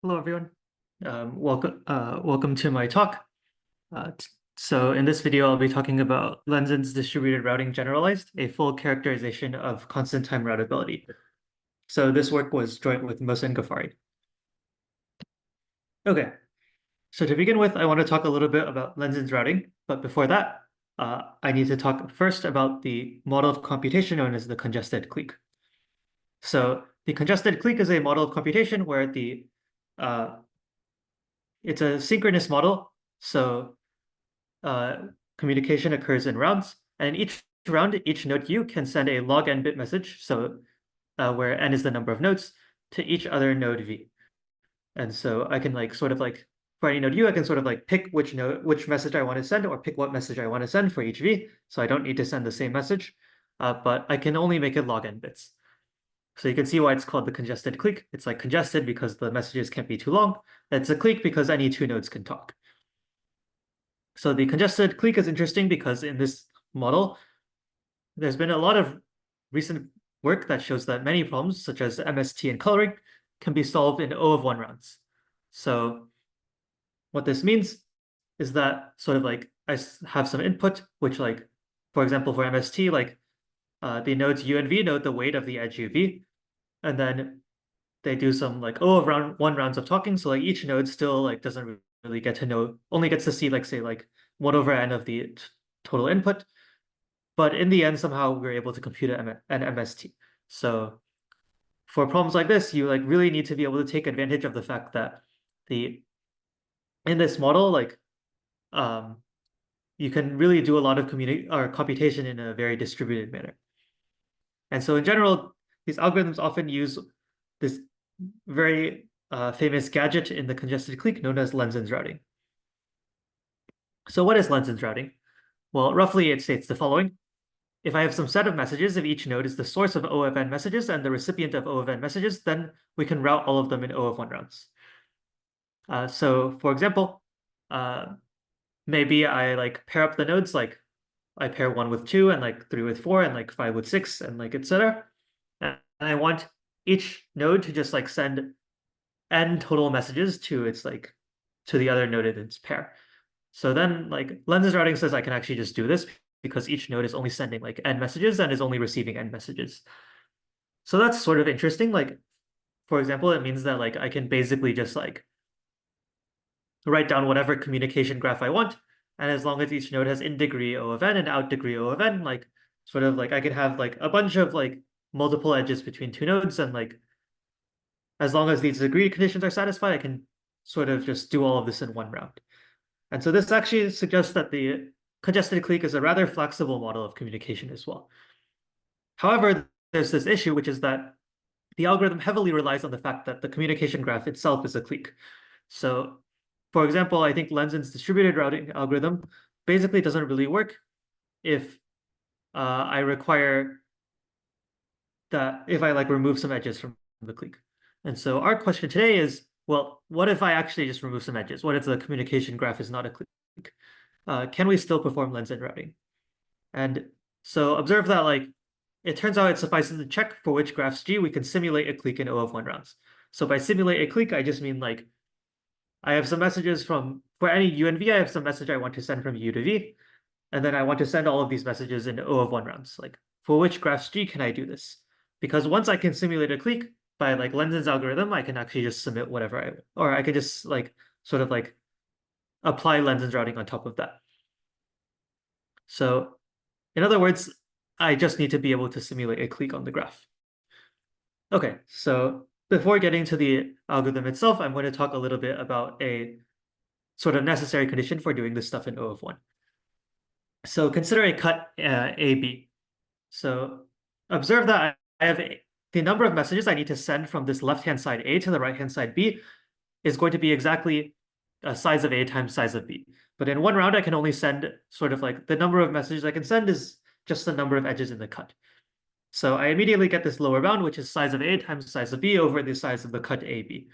Hello, everyone. Welcome to my talk. So in this video, I'll be talking about Lenzen's distributed routing generalized, a full characterization of constant time routability. So this work was joint with Mosa and Ghaffari. Okay, so to begin with, I want to talk a little bit about Lenzen's routing, but before that, I need to talk first about the model of computation known as the congested clique. So the congested clique is a model of computation where it's a synchronous model. So communication occurs in rounds, and in each round, each node U can send a log n bit message, so where n is the number of nodes, to each other node V. And so I can for any node U, I can pick which message I want to send, or pick what message I want to send for each V. So I don't need to send the same message, but I can only make it log n bits. So you can see why it's called the congested clique. It's like congested because the messages can't be too long. It's a clique because any two nodes can talk. So the congested clique is interesting because in this model, there's been a lot of recent work that shows that many problems, such as MST and coloring, can be solved in O of 1 rounds. So what this means is that I have some input, which for example, for MST, the nodes U and V know the weight of the edge UV, and then they do some O of 1 rounds of talking. So each node still doesn't really get to know, only gets to see say 1 over n of the total input. But in the end, somehow we're able to compute an MST. So for problems like this, you really need to be able to take advantage of the fact that in this model, you can really do a lot of computation in a very distributed manner. And so in general, these algorithms often use this very famous gadget in the congested clique known as Lenzen's routing. So what is Lenzen's routing? Well, roughly it states the following. If I have some set of messages, if each node is the source of O of n messages and the recipient of O of n messages, then we can route all of them in O of 1 rounds. So for example, maybe I pair up the nodes, I pair 1 with 2 and 3 with 4 and 5 with 6 and etc. And I want each node to just send n total messages to its to the other node in its pair. So then Lenzen's routing says I can actually just do this because each node is only sending n messages and is only receiving n messages. So that's sort of interesting. For example, it means that I can basically just write down whatever communication graph I want, and as long as each node has in degree O of n and out degree O of n, I can have a bunch of multiple edges between two nodes, and as long as these degree conditions are satisfied, I can sort of just do all of this in one round. And so this actually suggests that the congested clique is a rather flexible model of communication as well. However, there's this issue, which is that the algorithm heavily relies on the fact that the communication graph itself is a clique. So for example, I think Lenzen's distributed routing algorithm basically doesn't really work if I require that if I remove some edges from the clique. And so our question today is, well, what if I actually just remove some edges? What if the communication graph is not a clique? Can we still perform Lenzen routing? And so observe that it turns out it suffices to check for which graphs G we can simulate a clique in O of 1 rounds. So by simulate a clique, I just mean I have some messages for any U and V, I have some message I want to send from U to V, and then I want to send all of these messages in O of 1 rounds. For which graphs G can I do this? Because once I can simulate a clique by Lenzen's algorithm, I can actually just submit whatever or I could just apply Lenzen's routing on top of that. So in other words, I just need to be able to simulate a clique on the graph. Okay, so before getting to the algorithm itself, I'm going to talk a little bit about a sort of necessary condition for doing this stuff in O of 1. So consider a cut AB. So observe that I have the number of messages I need to send from this left-hand side A to the right-hand side B is going to be exactly size of A times size of B. But in one round, I can only send sort of the number of messages I can send is just the number of edges in the cut. So I immediately get this lower bound, which is size of A times size of B over the size of the cut AB.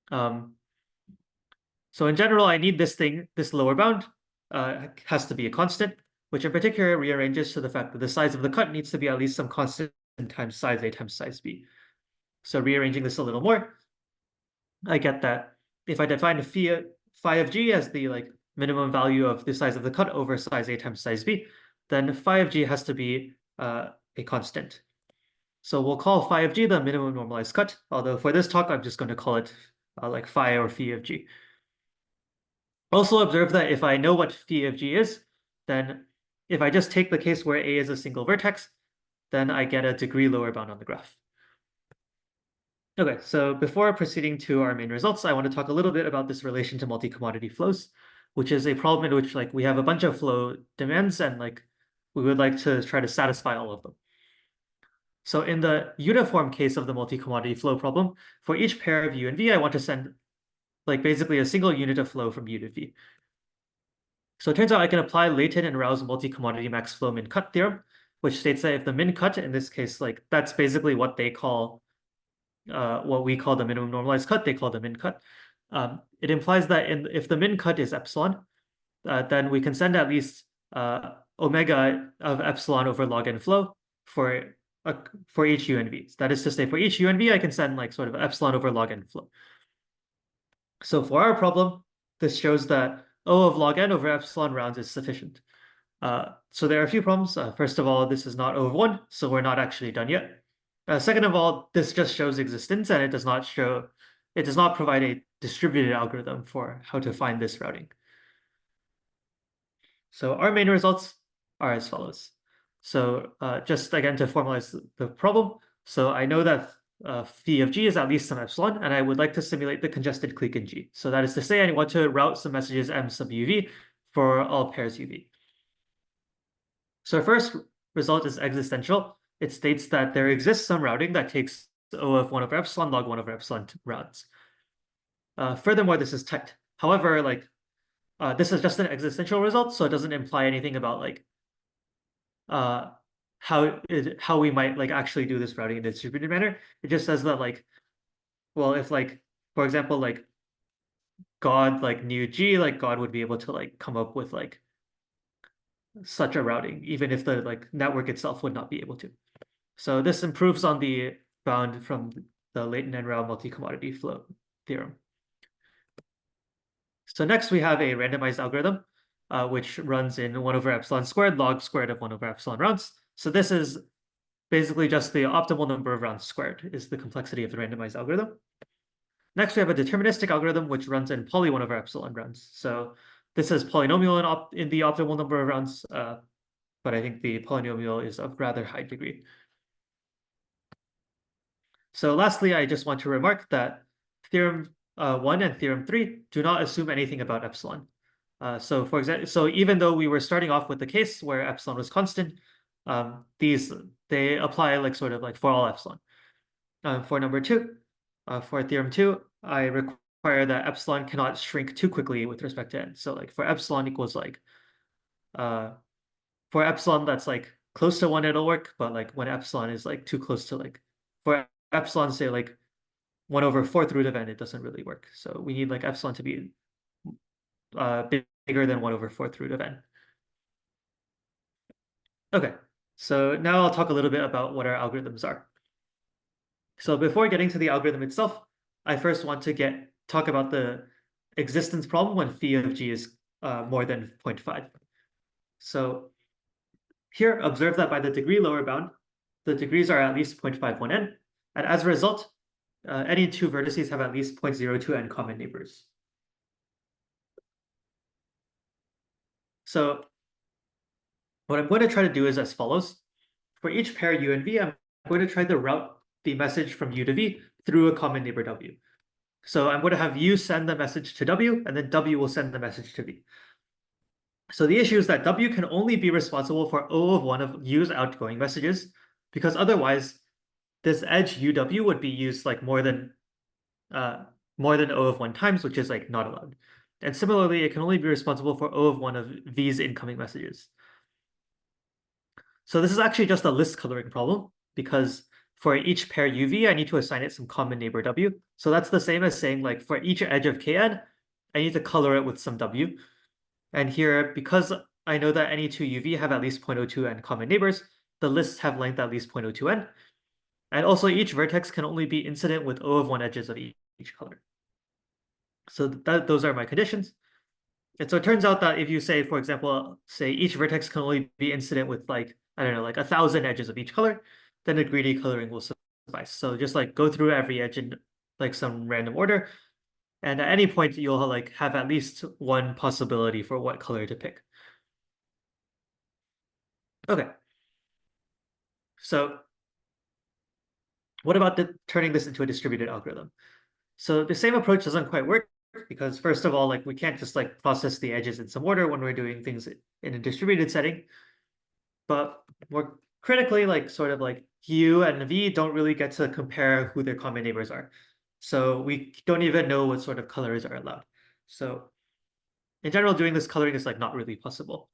So in general, I need this lower bound has to be a constant, which in particular rearranges to the fact that the size of the cut needs to be at least some constant times size A times size B. So rearranging this a little more, I get that if I define phi of g as the like minimum value of the size of the cut over size A times size B, then phi of g has to be a constant. So we'll call phi of g the minimum normalized cut, although for this talk, I'm just going to call it like phi or phi of g. Also observe that if I know what phi of g is, then if I just take the case where A is a single vertex, then I get a degree lower bound on the graph. Okay, so before proceeding to our main results, I want to talk a little bit about this relation to multi-commodity flows, which is a problem in which like we have a bunch of flow demands and like we would like to try to satisfy all of them. So in the uniform case of the multi-commodity flow problem, for each pair of U and V, I want to send like basically a single unit of flow from U to V. So it turns out I can apply latent and Rao's multi-commodity max flow min cut theorem, which states that if the min cut, in this case, like that's basically what they call what we call the minimum normalized cut, they call the min cut. It implies that if the min cut is epsilon, then we can send at least omega of epsilon over log n flow for each U and V. That is to say, for each U and V, I can send like sort of epsilon over log n flow. So for our problem, this shows that O of log n over epsilon rounds is sufficient. So there are a few problems. First of all, this is not O of 1, so we're not actually done yet. Second of all, this just shows existence and it does not provide a distributed algorithm for how to find this routing. So our main results are as follows. So just again to formalize the problem. So I know that phi of g is at least some epsilon, and I would like to simulate the congested clique in G. So that is to say, I want to route some messages M sub UV for all pairs UV. So our first result is existential. It states that there exists some routing that takes O of 1 over epsilon log 1 over epsilon rounds. Furthermore, this is tight. However, like this is just an existential result, so it doesn't imply anything about like how we might like actually do this routing in a distributed manner. It just says that like, well, if like, for example, like God like knew G, like God would be able to like come up with like such a routing, even if the like network itself would not be able to. So this improves on the bound from the latent and Rao multi-commodity flow theorem. So next we have a randomized algorithm, which runs in 1 over epsilon squared log squared of 1 over epsilon rounds. So this is basically just the optimal number of rounds squared is the complexity of the randomized algorithm. Next, we have a deterministic algorithm, which runs in poly 1 over epsilon rounds. So this is polynomial in the optimal number of rounds, but I think the polynomial is of rather high degree. So lastly, I just want to remark that theorem 1 and theorem 3 do not assume anything about epsilon. So for example, so even though we were starting off with the case where epsilon was constant, they apply like sort of like for all epsilon. For number 2, for theorem 2, I require that epsilon cannot shrink too quickly with respect to n. So like for epsilon equals like for epsilon that's like close to 1, it'll work, but like when epsilon is like too close to like for epsilon say like 1 over 4th root of n, it doesn't really work. So we need like epsilon to be bigger than 1 over 4th root of n. Okay, so now I'll talk a little bit about what our algorithms are. So before getting to the algorithm itself, I first want to talk about the existence problem when phi of g is more than 0.5. So here, observe that by the degree lower bound, the degrees are at least 0.51n, and as a result, any two vertices have at least 0.02n common neighbors. So what I'm going to try to do is as follows. For each pair U and V, I'm going to try to route the message from U to V through a common neighbor W. So I'm going to have U send the message to W, and then W will send the message to V. So the issue is that W can only be responsible for O of 1 of U's outgoing messages, because otherwise this edge UW would be used like more than O of 1 times, which is like not allowed. And similarly, it can only be responsible for O of 1 of V's incoming messages. So this is actually just a list coloring problem, because for each pair UV, I need to assign it some common neighbor W. So that's the same as saying like for each edge of Kn, I need to color it with some W. And here, because I know that any two UV have at least 0.02n common neighbors, the lists have length at least 0.02n. And also each vertex can only be incident with O of 1 edges of each color. So those are my conditions. And so it turns out that if you say, for example, say each vertex can only be incident with like, I don't know, like 1,000 edges of each color, then the greedy coloring will suffice. So just like go through every edge in like some random order. And at any point, you'll like have at least one possibility for what color to pick. Okay. So what about turning this into a distributed algorithm? So the same approach doesn't quite work because first of all, like we can't just like process the edges in some order when we're doing things in a distributed setting. But more critically, like sort of like U and V don't really get to compare who their common neighbors are. So we don't even know what sort of colors are allowed. So in general, doing this coloring is like not really possible.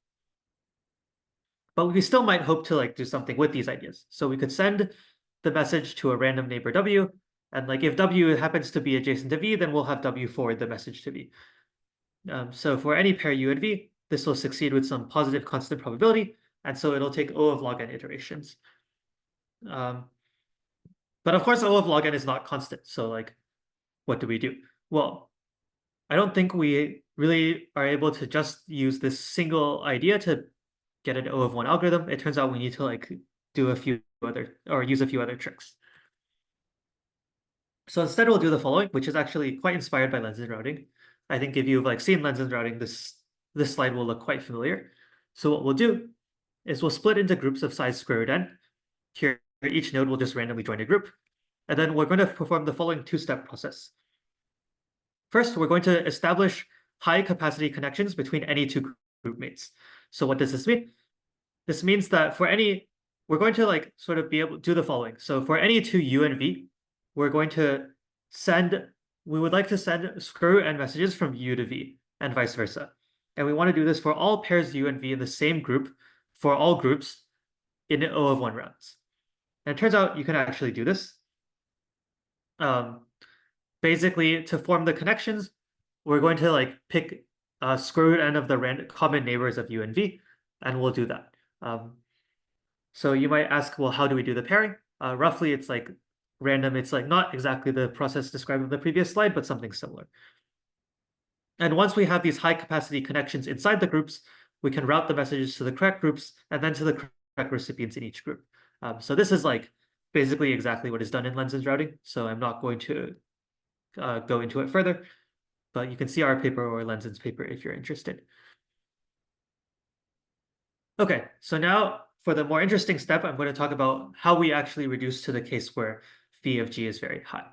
But we still might hope to like do something with these ideas. So we could send the message to a random neighbor W, and like if W happens to be adjacent to V, then we'll have W forward the message to V. So for any pair U and V, this will succeed with some positive constant probability, and so it'll take O of log n iterations. But of course, O of log n is not constant. So like, what do we do? Well, I don't think we really are able to just use this single idea to get an O of 1 algorithm. It turns out we need to like do a few other or use a few other tricks. So instead we'll do the following, which is actually quite inspired by Lenzen routing. I think if you've like seen Lenzen routing, this slide will look quite familiar. So what we'll do is we'll split into groups of size square root n. Here, each node will just randomly join a group. And then we're going to perform the following two-step process. First, we're going to establish high capacity connections between any two group mates. So what does this mean? This means that for any, we're going to like sort of be able to do the following. So for any two U and V, we're going to we would like to send square root n messages from U to V and vice versa. And we want to do this for all pairs U and V in the same group for all groups in O of 1 rounds. And it turns out you can actually do this. Basically, to form the connections, we're going to like pick square root n of the common neighbors of U and V, and we'll do that. So you might ask, well, how do we do the pairing? Roughly, it's like random. It's like not exactly the process described in the previous slide, but something similar. And once we have these high capacity connections inside the groups, we can route the messages to the correct groups and then to the correct recipients in each group. So this is like basically exactly what is done in Lenzen's routing. So I'm not going to go into it further, but you can see our paper or Lenzen's paper if you're interested. Okay, so now for the more interesting step, I'm going to talk about how we actually reduce to the case where phi of g is very high.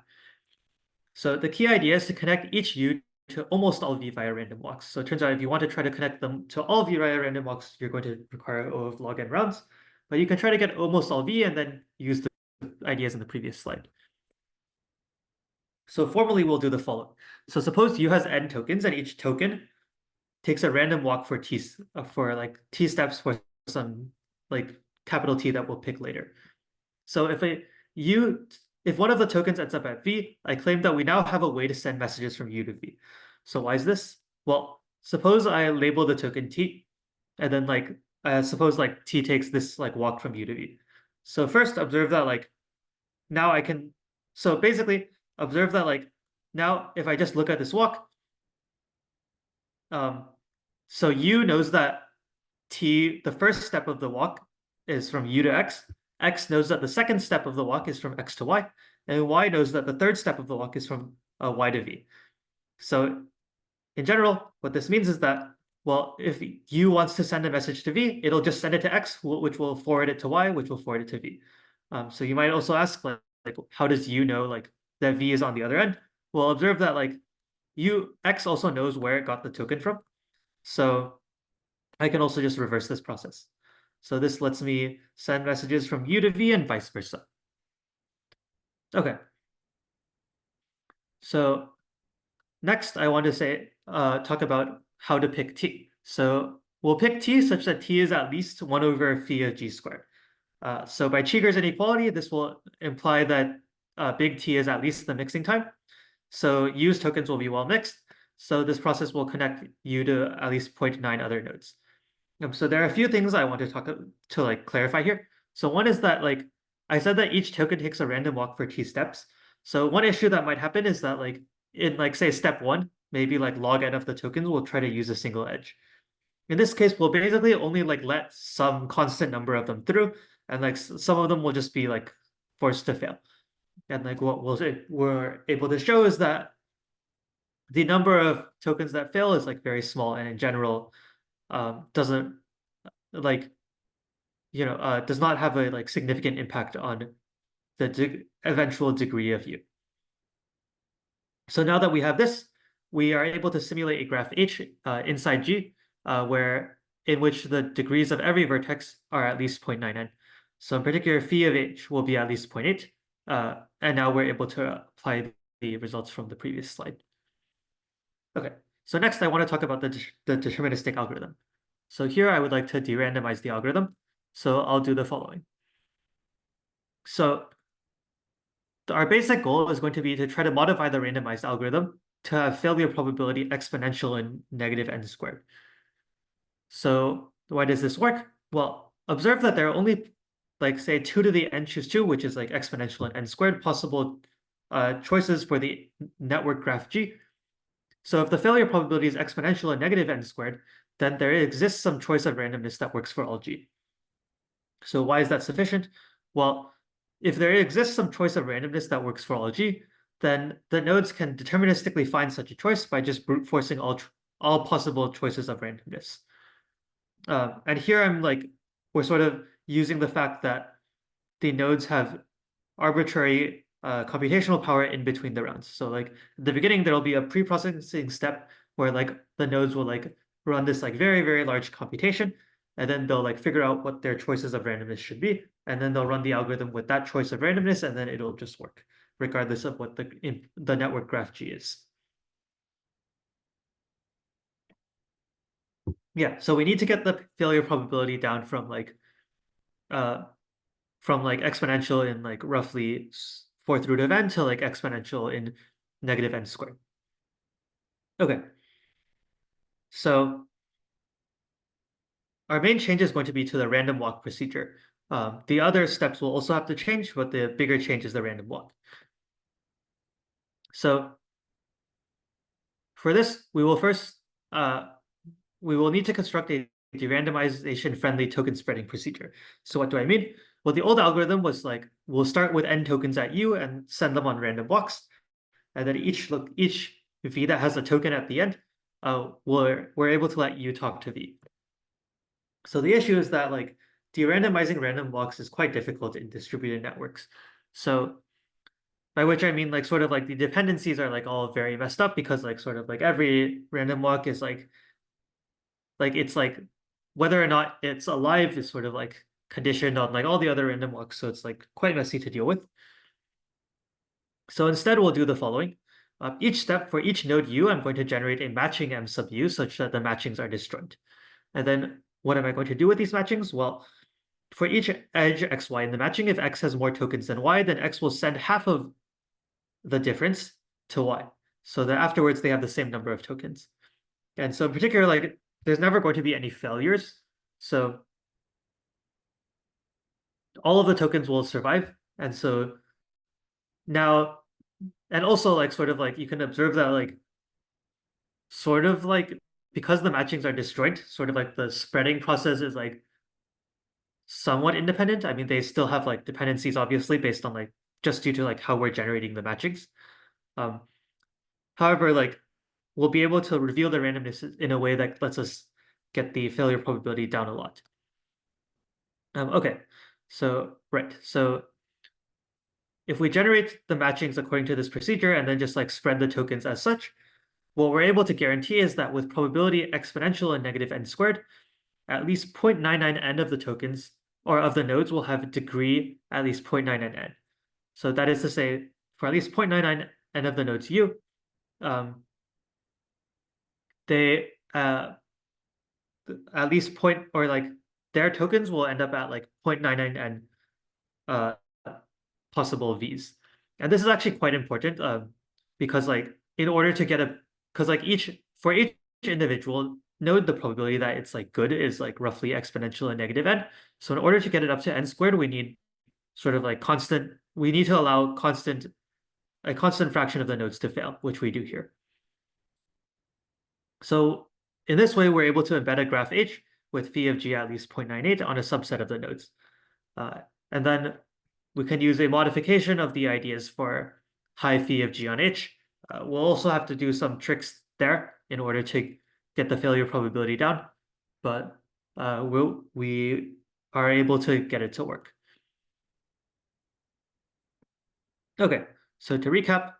So the key idea is to connect each u to almost all v via random walks. So it turns out if you want to try to connect them to all v via random walks, you're going to require O of log n rounds. But you can try to get almost all v and then use the ideas in the previous slide. So formally, we'll do the following. So suppose u has n tokens, and each token takes a random walk for like t steps for some like capital T that we'll pick later. So if one of the tokens ends up at V, I claim that we now have a way to send messages from U to V. So why is this? Well, suppose I label the token T, and then like suppose like T takes this like walk from U to V. So first observe that like now I can, so basically observe that like now if I just look at this walk, so U knows that T, the first step of the walk is from U to X. X knows that the second step of the walk is from X to Y, and Y knows that the third step of the walk is from Y to V. So in general, what this means is that, well, if U wants to send a message to V, it'll just send it to X, which will forward it to Y, which will forward it to V. So you might also ask, like how does U know like that V is on the other end? Well, observe that like X also knows where it got the token from. So I can also just reverse this process. So this lets me send messages from U to V and vice versa. Okay. So next I want to talk about how to pick T. So we'll pick T such that T is at least 1 over phi of G squared. So by Cheeger's inequality, this will imply that big T is at least the mixing time. So U's tokens will be well mixed. So this process will connect U to at least 0.9 other nodes. So there are a few things I want to like clarify here. So one is that like I said that each token takes a random walk for T steps. So one issue that might happen is that like in like say step 1, maybe like log n of the tokens will try to use a single edge. In this case, we'll basically only like let some constant number of them through, and like some of them will just be like forced to fail. And like what we're able to show is that the number of tokens that fail is like very small, and in general, doesn't like does not have a like significant impact on the eventual degree of U. So now that we have this, we are able to simulate a graph H inside G, where in which the degrees of every vertex are at least 0.99. So in particular, phi of H will be at least 0.8. And now we're able to apply the results from the previous slide. Okay, so next I want to talk about the deterministic algorithm. So here I would like to de-randomize the algorithm. So I'll do the following. So our basic goal is going to be to try to modify the randomized algorithm to have failure probability exponential in negative n squared. So why does this work? Well, observe that there are only, like, say, 2 to the n choose 2, which is like exponential in n squared possible choices for the network graph G. So if the failure probability is exponential in negative n squared, then there exists some choice of randomness that works for all G. So why is that sufficient? Well, if there exists some choice of randomness that works for all G, then the nodes can deterministically find such a choice by just brute forcing all possible choices of randomness. And here we're sort of using the fact that the nodes have arbitrary computational power in between the rounds. So like at the beginning, there'll be a pre-processing step where like the nodes will like run this like very, very large computation, and then they'll like figure out what their choices of randomness should be, and then they'll run the algorithm with that choice of randomness, and then it'll just work, regardless of what the network graph G is. Yeah, so we need to get the failure probability down from like exponential in like roughly 4th root of n to like exponential in negative n squared. Okay, so our main change is going to be to the random walk procedure. The other steps will also have to change, but the bigger change is the random walk. So for this, we will need to construct a de-randomization-friendly token spreading procedure. So what do I mean? Well, the old algorithm was like, we'll start with n tokens at U and send them on random walks. And then each V that has a token at the end, we're able to let U talk to V. So the issue is that like de-randomizing random walks is quite difficult in distributed networks. So by which I mean like sort of like the dependencies are like all very messed up, because like sort of like every random walk is like it's like whether or not it's alive is sort of like conditioned on like all the other random walks. So it's like quite messy to deal with. So instead we'll do the following. Each step for each node U, I'm going to generate a matching M sub U such that the matchings are disjoint. And then what am I going to do with these matchings? Well, for each edge xy in the matching, if x has more tokens than y, then x will send half of the difference to y, so that afterwards they have the same number of tokens. And so in particular, like there's never going to be any failures. So all of the tokens will survive. And so now, and also like sort of like you can observe that like sort of like because the matchings are disjoint, sort of like the spreading process is like somewhat independent. I mean, they still have like dependencies, obviously, based on like just due to like how we're generating the matchings. However, like we'll be able to reveal the randomness in a way that lets us get the failure probability down a lot. Okay, so right, so if we generate the matchings according to this procedure and then just like spread the tokens as such, what we're able to guarantee is that with probability exponential and negative n squared, at least 0.99 n of the tokens or of the nodes will have a degree at least 0.99 n. So that is to say, for at least 0.99 n of the nodes U, they at least their tokens will end up at like 0.99 n possible V's. And this is actually quite important because like in order to get because like for each individual node, the probability that it's like good is like roughly exponential and negative n. So in order to get it up to n squared, we need sort of like we need to allow a constant fraction of the nodes to fail, which we do here. So in this way, we're able to embed a graph H with phi of g at least 0.98 on a subset of the nodes. And then we can use a modification of the ideas for high phi of g on H. We'll also have to do some tricks there in order to get the failure probability down, but we are able to get it to work. Okay, so to recap,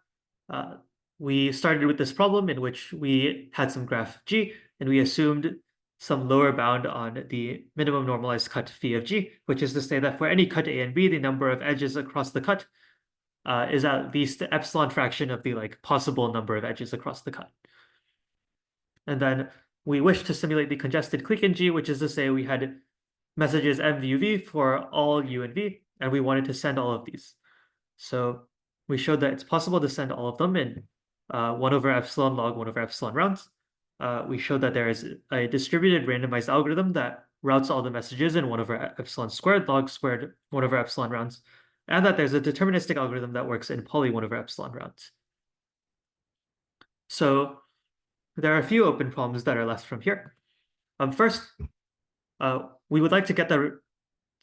we started with this problem in which we had some graph G and we assumed some lower bound on the minimum normalized cut phi of G, which is to say that for any cut A and B, the number of edges across the cut is at least the epsilon fraction of the possible number of edges across the cut. And then we wish to simulate the congested clique in G, which is to say we had messages M, V, U, V for all U and V, and we wanted to send all of these. So we showed that it's possible to send all of them in 1 over epsilon log 1 over epsilon rounds. We showed that there is a distributed randomized algorithm that routes all the messages in 1 over epsilon squared log squared 1 over epsilon rounds, and that there's a deterministic algorithm that works in poly 1 over epsilon rounds. So there are a few open problems that are left from here. First, we would like to get the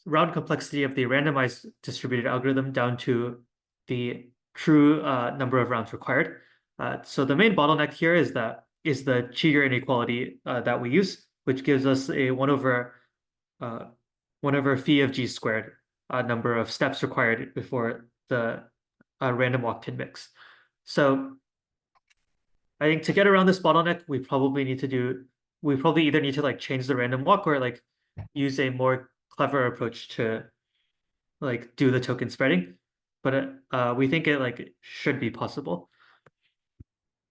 round complexity of the randomized distributed algorithm down to the true number of rounds required. So the main bottleneck here is the Cheeger inequality that we use, which gives us a 1 over phi of g squared number of steps required before the random walk-in mix. So I think to get around this bottleneck, we probably either need to change the random walk or use a more clever approach to do the token spreading, but we think it should be possible.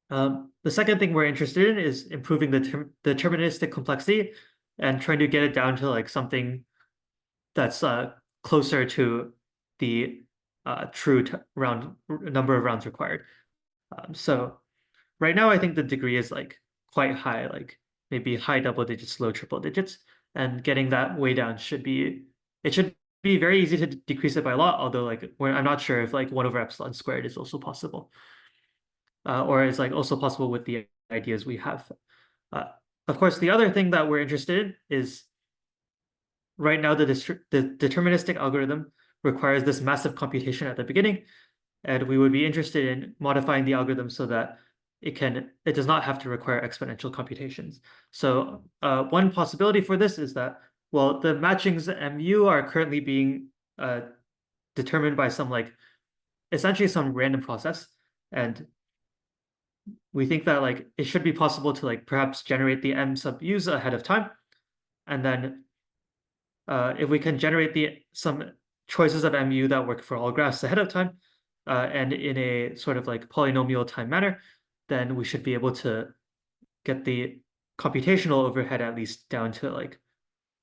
The second thing we're interested in is improving the deterministic complexity and trying to get it down to something that's closer to the true number of rounds required. So right now, I think the degree is quite high, maybe high double digits, low triple digits, and getting that way down should be very easy to decrease it by a lot. Although I'm not sure if 1 over epsilon squared is also possible, or is also possible with the ideas we have. Of course, the other thing that we're interested in is right now the deterministic algorithm requires this massive computation at the beginning, and we would be interested in modifying the algorithm so that it does not have to require exponential computations. So one possibility for this is that, well, the matchings MU are currently being determined by some essentially some random process, and we think that it should be possible to perhaps generate the M sub U's ahead of time, and then if we can generate some choices of MU that work for all graphs ahead of time, and in a sort of polynomial time manner, then we should be able to get the computational overhead at least down to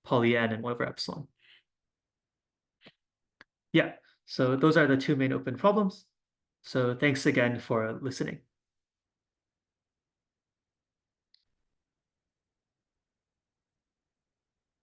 poly n and 1 over epsilon. Yeah, so those are the two main open problems. So thanks again for listening.